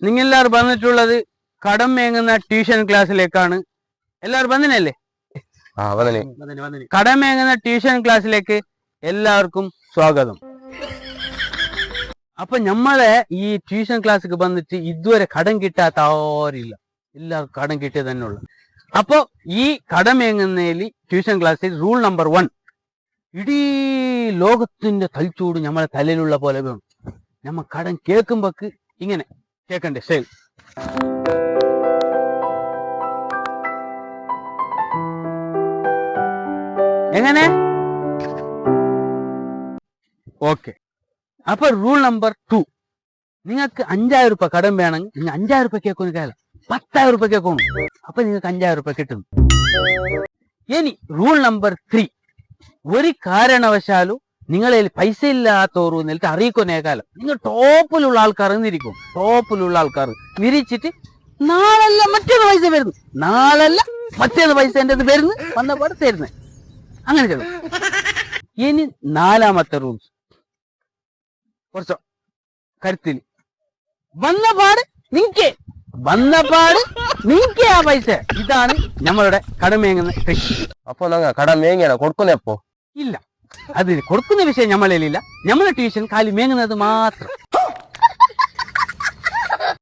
നിങ്ങളെല്ലാവരും വന്നിട്ടുള്ളത് കടം മേങ്ങുന്ന ട്യൂഷൻ ക്ലാസ്സിലേക്കാണ്. എല്ലാവരും വന്നിനല്ലേ? കടം മേങ്ങുന്ന ട്യൂഷൻ ക്ലാസ്സിലേക്ക് എല്ലാവർക്കും സ്വാഗതം. അപ്പൊ നമ്മളെ ഈ ട്യൂഷൻ ക്ലാസ്സിക്ക് വന്നിട്ട് ഇതുവരെ കടം കിട്ടാത്ത ആരില്ല. എല്ലാവർക്കും കടം കിട്ടിയത് തന്നെ ഉള്ളു. അപ്പൊ ഈ കടം മേങ്ങുന്നതിൽ ട്യൂഷൻ ക്ലാസ്സിൽ റൂൾ നമ്പർ 1, ഇടീ ലോകത്തിന്റെ തൽച്ചൂട് നമ്മളെ തലയിലുള്ള പോലെ വേണം. നമ്മ കടം കേൾക്കുമ്പോക്ക് ഇങ്ങനെ കേൾക്കണ്ടേ സ്റ്റൈൽ. എങ്ങനെ? ഓക്കെ. അപ്പൊ റൂൾ നമ്പർ 2, നിങ്ങൾക്ക് 5000 രൂപ കടം വേണമെങ്കിൽ നിങ്ങൾ 5000 രൂപ കേൾക്കുന്ന കാലം 10,000 രൂപ കേൾക്കണം. അപ്പൊ നിങ്ങൾക്ക് 5000 രൂപ കിട്ടുന്നു. ഇനി റൂൾ നമ്പർ 3, ഒരു കാരണവശാലും നിങ്ങളെ പൈസ ഇല്ലാത്തവർ എന്നിട്ട് അറിയിക്കൊന്നേ കാലം നിങ്ങൾ ടോപ്പിലുള്ള ആൾക്കാർ നിരിക്കും. ടോപ്പിലുള്ള ആൾക്കാർ നിരിച്ചിട്ട് നാളല്ല മറ്റേന്ന് പൈസ വരുന്നു, നാളല്ല മറ്റേന്ന് പൈസ എൻ്റെ അത് വരുന്നു, വന്നപാട് തരുന്നത്, അങ്ങനെ ചെയ്തു. ഇനി 4ാമത്തെ റൂൾസ് കുറച്ചോ കരുത്തിൽ വന്നപാട് ആ പൈസ. ഇതാണ് നമ്മളുടെ കടം മേങ്ങുന്ന കൃഷി. അപ്പൊ കടം മേങ്ങിയാണോ കൊടുക്കുന്നപ്പോ? ഇല്ല, അത് കൊടുക്കുന്ന വിഷയം നമ്മളിലില്ല. നമ്മളെ ട്യൂഷൻ കാലി മേങ്ങുന്നത് മാത്രം.